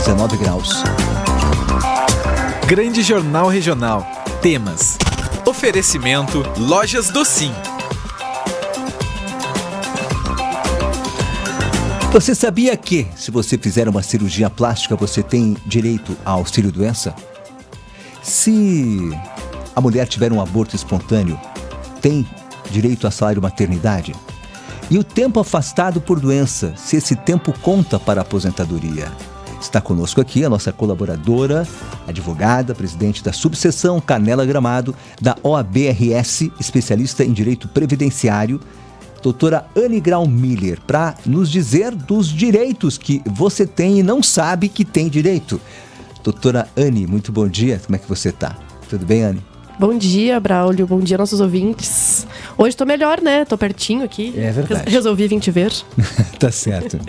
19 graus. Grande Jornal Regional. Temas. Oferecimento Lojas do Sim. Você sabia que, se você fizer uma cirurgia plástica, você tem direito ao auxílio-doença? Se a mulher tiver um aborto espontâneo, tem direito a salário maternidade? E o tempo afastado por doença, se esse tempo conta para a aposentadoria? Está conosco aqui a nossa colaboradora, advogada, presidente da subseção Canela Gramado, da OAB-RS, especialista em direito previdenciário, doutora Anne Grau-Miller, para nos dizer dos direitos que você tem e não sabe que tem direito. Doutora Anne, muito bom dia. Como é que você está? Tudo bem, Anne? Bom dia, Braulio. Bom dia, nossos ouvintes. Hoje tô melhor, né? Tô pertinho aqui. É verdade. Resolvi vir te ver. Tá certo.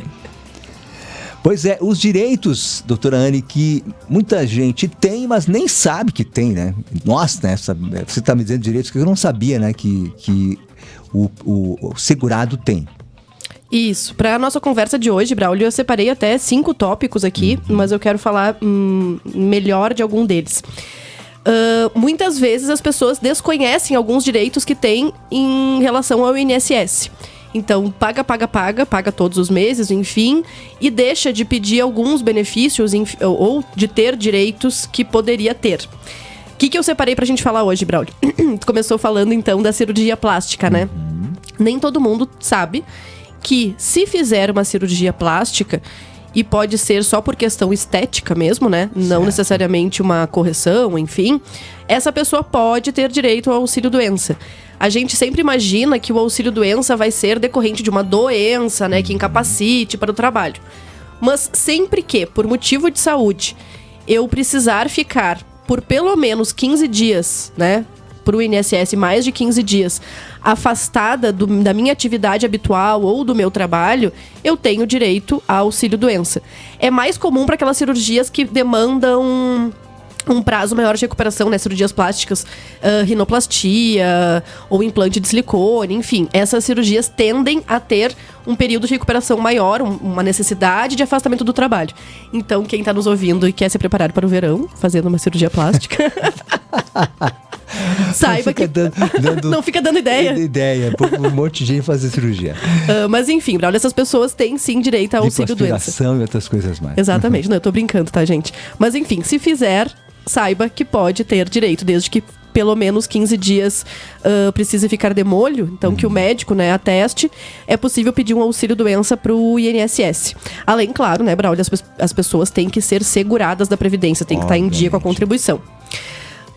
Pois é, os direitos, doutora Anne, que muita gente tem, mas nem sabe que tem, né? Nós, né? Você está me dizendo direitos que eu não sabia, né? Que o segurado tem. Isso. Para a nossa conversa de hoje, Braulio, eu separei até 5 tópicos aqui, mas eu quero falar melhor de algum deles. Muitas vezes as pessoas desconhecem alguns direitos que têm em relação ao INSS. Então, paga todos os meses, enfim, e deixa de pedir alguns benefícios ou de ter direitos que poderia ter. O que eu separei pra gente falar hoje, Braulio? Tu começou falando, então, da cirurgia plástica, né? Nem todo mundo sabe que se fizer uma cirurgia plástica, e pode ser só por questão estética mesmo, né? Não necessariamente uma correção, enfim. Essa pessoa pode ter direito ao auxílio-doença. A gente sempre imagina que o auxílio-doença vai ser decorrente de uma doença, né? Que incapacite para o trabalho. Mas sempre que, por motivo de saúde, eu precisar ficar por pelo menos 15 dias, né? Para o INSS, mais de 15 dias, afastada da minha atividade habitual ou do meu trabalho, eu tenho direito ao auxílio-doença. É mais comum para aquelas cirurgias que demandam um prazo maior de recuperação, né? Cirurgias plásticas, rinoplastia ou implante de silicone, enfim. Essas cirurgias tendem a ter um período de recuperação maior, uma necessidade de afastamento do trabalho. Então, quem está nos ouvindo e quer se preparar para o verão, fazendo uma cirurgia plástica... Saiba que não fica dando ideia. Um monte de gente fazer cirurgia. Mas enfim, Braulio, essas pessoas têm sim direito ao auxílio-doença. E outras coisas mais. Exatamente, não, eu tô brincando, tá, gente? Mas enfim, se fizer, saiba que pode ter direito, desde que pelo menos 15 dias precise ficar de molho, então que o médico, né, ateste, é possível pedir um auxílio-doença pro INSS. Além, claro, né, Braulio, as pessoas têm que ser seguradas da Previdência, tem que estar em dia com a contribuição.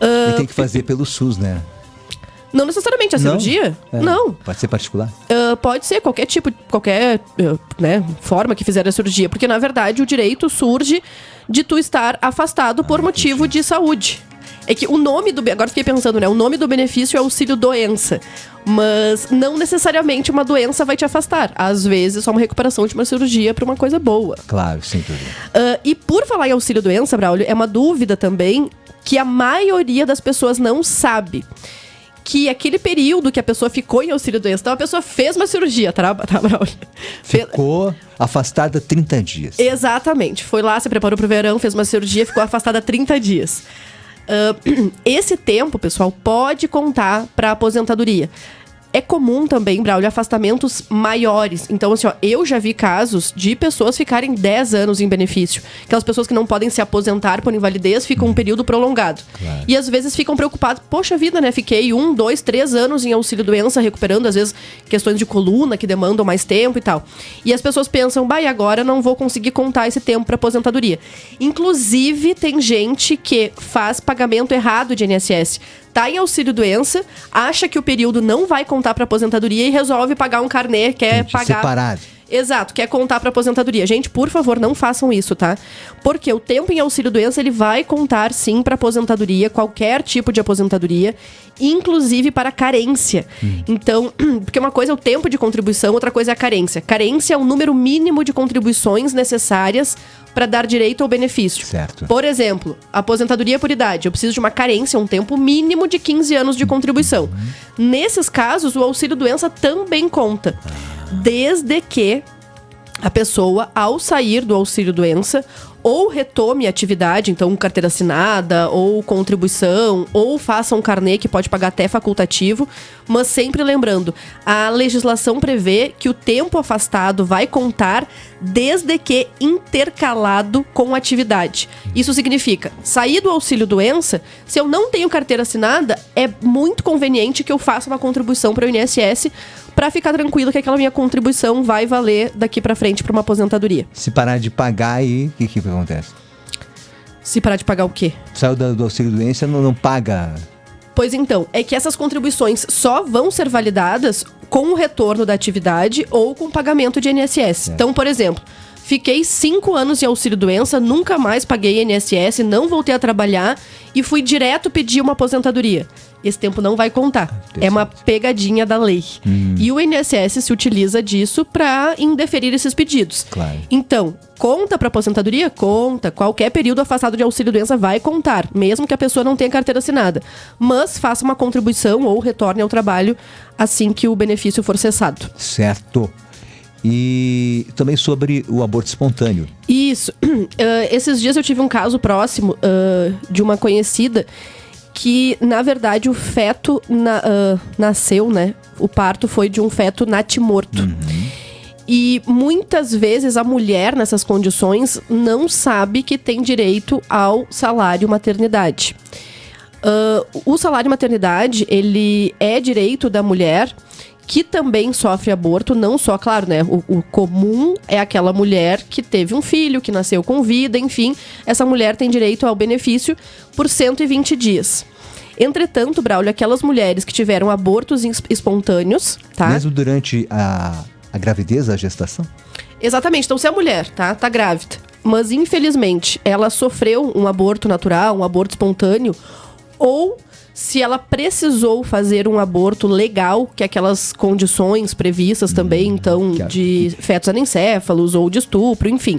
E tem que fazer pelo SUS, né? Não necessariamente a cirurgia? Não. Pode ser particular? Pode ser qualquer né, forma que fizer a cirurgia. Porque, na verdade, o direito surge de tu estar afastado por motivo de saúde. É que o nome do... Agora fiquei pensando, né? O nome do benefício é auxílio-doença. Mas não necessariamente uma doença vai te afastar. Às vezes, só uma recuperação de uma cirurgia para uma coisa boa. Claro, sem dúvida. E por falar em auxílio-doença, Braulio, é uma dúvida também que a maioria das pessoas não sabe. Que aquele período que a pessoa ficou em auxílio-doença, então a pessoa fez uma cirurgia, tá, Braulio? Ficou afastada 30 dias. Exatamente. Foi lá, se preparou pro verão, fez uma cirurgia, ficou afastada 30 dias. Esse tempo, pessoal, pode contar para aposentadoria. É comum também, Braulio, afastamentos maiores. Então, assim, ó, eu já vi casos de pessoas ficarem 10 anos em benefício. Aquelas pessoas que não podem se aposentar por invalidez ficam um período prolongado. Claro. E às vezes ficam preocupados. Poxa vida, né? Fiquei 1, 2, 3 anos em auxílio-doença, recuperando, às vezes, questões de coluna que demandam mais tempo e tal. E as pessoas pensam, e agora não vou conseguir contar esse tempo para aposentadoria. Inclusive, tem gente que faz pagamento errado de INSS. Tá em auxílio-doença, acha que o período não vai contar para aposentadoria e resolve pagar um carnê, quer pagar... Separado. Exato, quer contar para aposentadoria. Gente, por favor, não façam isso, tá? Porque o tempo em auxílio-doença, ele vai contar, sim, para aposentadoria, qualquer tipo de aposentadoria, inclusive para carência. Então, porque uma coisa é o tempo de contribuição, outra coisa é a carência. Carência é o número mínimo de contribuições necessárias para dar direito ao benefício. Certo. Por exemplo, aposentadoria por idade. Eu preciso de uma carência, um tempo mínimo de 15 anos de contribuição. Nesses casos, o auxílio-doença também conta. Desde que a pessoa, ao sair do auxílio-doença, ou retome a atividade, então carteira assinada, ou contribuição, ou faça um carnê que pode pagar até facultativo, mas sempre lembrando, a legislação prevê que o tempo afastado vai contar desde que intercalado com a atividade. Isso significa, sair do auxílio-doença, se eu não tenho carteira assinada, é muito conveniente que eu faça uma contribuição para o INSS para ficar tranquilo que aquela minha contribuição vai valer daqui para frente para uma aposentadoria. Se parar de pagar aí, o que acontece? Se parar de pagar o quê? Saiu do auxílio-doença, não paga. Pois então, é que essas contribuições só vão ser validadas com o retorno da atividade ou com o pagamento de INSS. Então, por exemplo, fiquei 5 anos em auxílio-doença, nunca mais paguei INSS, não voltei a trabalhar e fui direto pedir uma aposentadoria. Esse tempo não vai contar. É uma pegadinha da lei. E o INSS se utiliza disso para indeferir esses pedidos. Claro. Então, conta para aposentadoria? Conta. Qualquer período afastado de auxílio-doença vai contar, mesmo que a pessoa não tenha carteira assinada. Mas faça uma contribuição ou retorne ao trabalho assim que o benefício for cessado. Certo. E também sobre o aborto espontâneo. Isso. Esses dias eu tive um caso próximo de uma conhecida que, na verdade, o feto nasceu, né? O parto foi de um feto natimorto. E muitas vezes a mulher, nessas condições, não sabe que tem direito ao salário maternidade. O salário maternidade, ele é direito da mulher que também sofre aborto, não só, claro, né? O comum é aquela mulher que teve um filho, que nasceu com vida, enfim. Essa mulher tem direito ao benefício por 120 dias. Entretanto, Braulio, aquelas mulheres que tiveram abortos espontâneos, tá? Mesmo durante a gravidez, a gestação? Exatamente. Então, se a mulher tá grávida, mas infelizmente ela sofreu um aborto natural, um aborto espontâneo, ou se ela precisou fazer um aborto legal, que é aquelas condições previstas também, então, de fetos anencéfalos ou de estupro, enfim.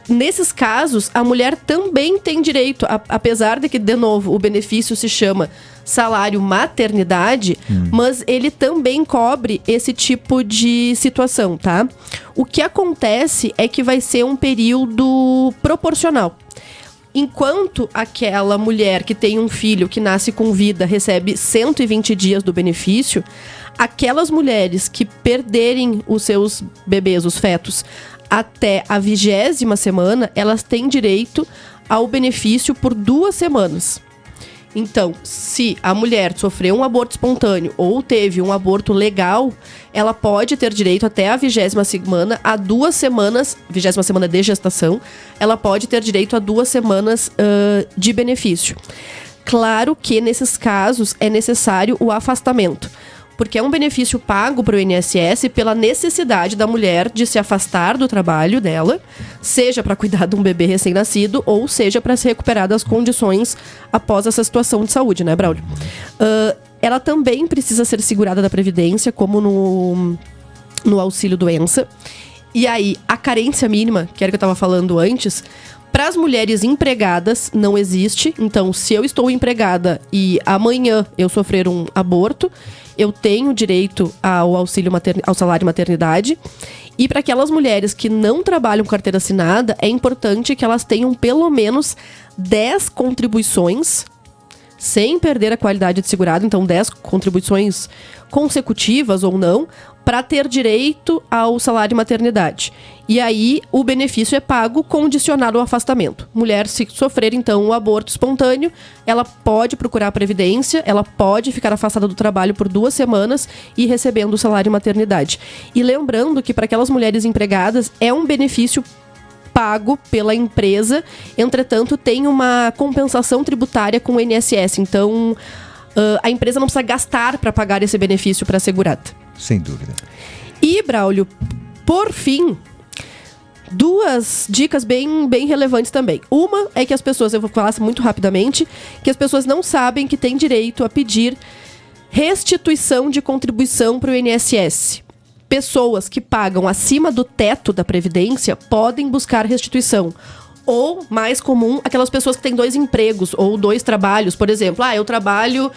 Nesses casos, a mulher também tem direito, apesar de que, de novo, o benefício se chama salário maternidade, mas ele também cobre esse tipo de situação, tá? O que acontece é que vai ser um período proporcional. Enquanto aquela mulher que tem um filho que nasce com vida recebe 120 dias do benefício, aquelas mulheres que perderem os seus bebês, os fetos, até a 20ª semana, elas têm direito ao benefício por 2 semanas. Então, se a mulher sofreu um aborto espontâneo ou teve um aborto legal, ela pode ter direito até a 20ª semana, a 2 semanas, 20ª semana de gestação, ela pode ter direito a 2 semanas de benefício. Claro que nesses casos é necessário o afastamento, porque é um benefício pago para o INSS pela necessidade da mulher de se afastar do trabalho dela, seja para cuidar de um bebê recém-nascido ou seja para se recuperar das condições após essa situação de saúde, né, Braulio? Ela também precisa ser segurada da Previdência, como no auxílio-doença. E aí, a carência mínima, que era o que eu estava falando antes, para as mulheres empregadas não existe. Então, se eu estou empregada e amanhã eu sofrer um aborto, eu tenho direito ao salário maternidade. E para aquelas mulheres que não trabalham com carteira assinada, é importante que elas tenham pelo menos 10 contribuições, sem perder a qualidade de segurado, então 10 contribuições consecutivas ou não, para ter direito ao salário maternidade. E aí, o benefício é pago condicionado ao afastamento. Mulher, se sofrer, então, um aborto espontâneo, ela pode procurar a Previdência, ela pode ficar afastada do trabalho por 2 semanas e recebendo o salário maternidade. E lembrando que, para aquelas mulheres empregadas, é um benefício pago pela empresa, entretanto, tem uma compensação tributária com o INSS. Então, a empresa não precisa gastar para pagar esse benefício para a segurada. Sem dúvida. E, Braulio, por fim, 2 dicas bem relevantes também. Uma é que as pessoas, eu vou falar muito rapidamente, que as pessoas não sabem que têm direito a pedir restituição de contribuição para o INSS. Pessoas que pagam acima do teto da Previdência podem buscar restituição Ou, mais comum, aquelas pessoas que têm 2 empregos ou 2 trabalhos. Por exemplo, eu trabalho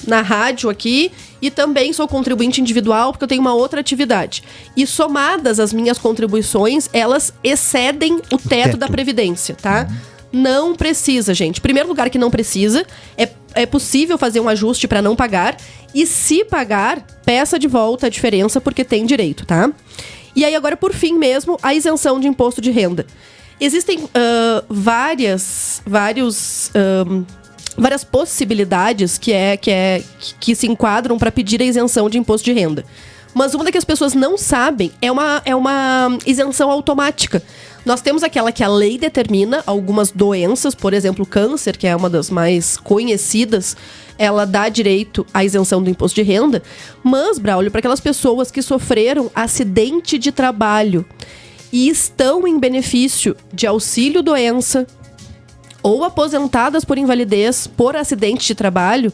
na rádio aqui e também sou contribuinte individual porque eu tenho uma outra atividade. E somadas as minhas contribuições, elas excedem o teto da Previdência, tá? Não precisa, gente. Primeiro lugar que não precisa, é possível fazer um ajuste para não pagar. E se pagar, peça de volta a diferença porque tem direito, tá? E aí agora, por fim mesmo, a isenção de imposto de renda. Existem várias possibilidades que se enquadram para pedir a isenção de imposto de renda. Mas uma das que as pessoas não sabem é uma isenção automática. Nós temos aquela que a lei determina, algumas doenças, por exemplo, câncer, que é uma das mais conhecidas, ela dá direito à isenção do imposto de renda. Mas, Braulio, para aquelas pessoas que sofreram acidente de trabalho e estão em benefício de auxílio-doença ou aposentadas por invalidez por acidente de trabalho,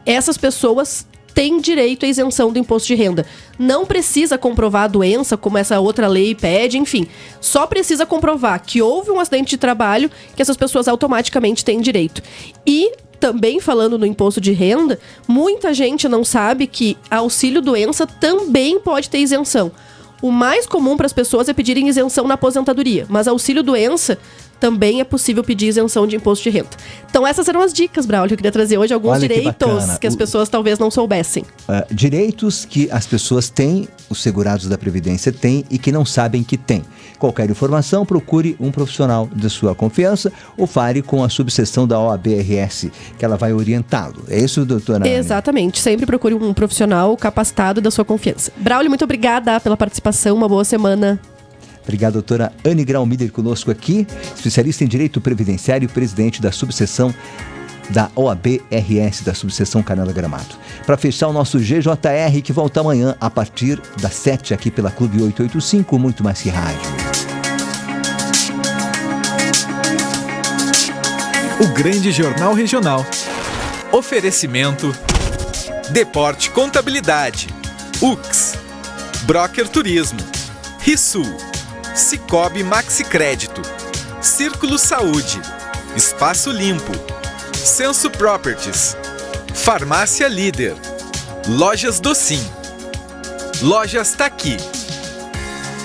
essas pessoas têm direito à isenção do imposto de renda. Não precisa comprovar a doença, como essa outra lei pede, enfim. Só precisa comprovar que houve um acidente de trabalho, que essas pessoas automaticamente têm direito. E também falando no imposto de renda, muita gente não sabe que auxílio-doença também pode ter isenção. O mais comum para as pessoas é pedirem isenção na aposentadoria, mas auxílio-doença também é possível pedir isenção de imposto de renda. Então essas eram as dicas, Braulio. Eu queria trazer hoje alguns direitos que as pessoas talvez não soubessem. Direitos que as pessoas têm, os segurados da Previdência têm e que não sabem que têm. Qualquer informação, procure um profissional de sua confiança ou fale com a subseção da OAB-RS, que ela vai orientá-lo. É isso, doutora? Exatamente. Sempre procure um profissional capacitado da sua confiança. Braulio, muito obrigada pela participação. Uma boa semana. Obrigado, doutora Anne Grau Miller, conosco aqui, especialista em Direito Previdenciário e presidente da subseção da OAB-RS, da subseção Canela Gramado. Para fechar o nosso GJR, que volta amanhã a partir das 7 aqui pela Clube 885, muito mais que rádio. O Grande Jornal Regional. Oferecimento Deporte Contabilidade, UX, Broker Turismo, Risul, Cicobi Maxi Crédito, Círculo Saúde, Espaço Limpo, Censo Properties, Farmácia Líder, Lojas Docim, Lojas Taqui.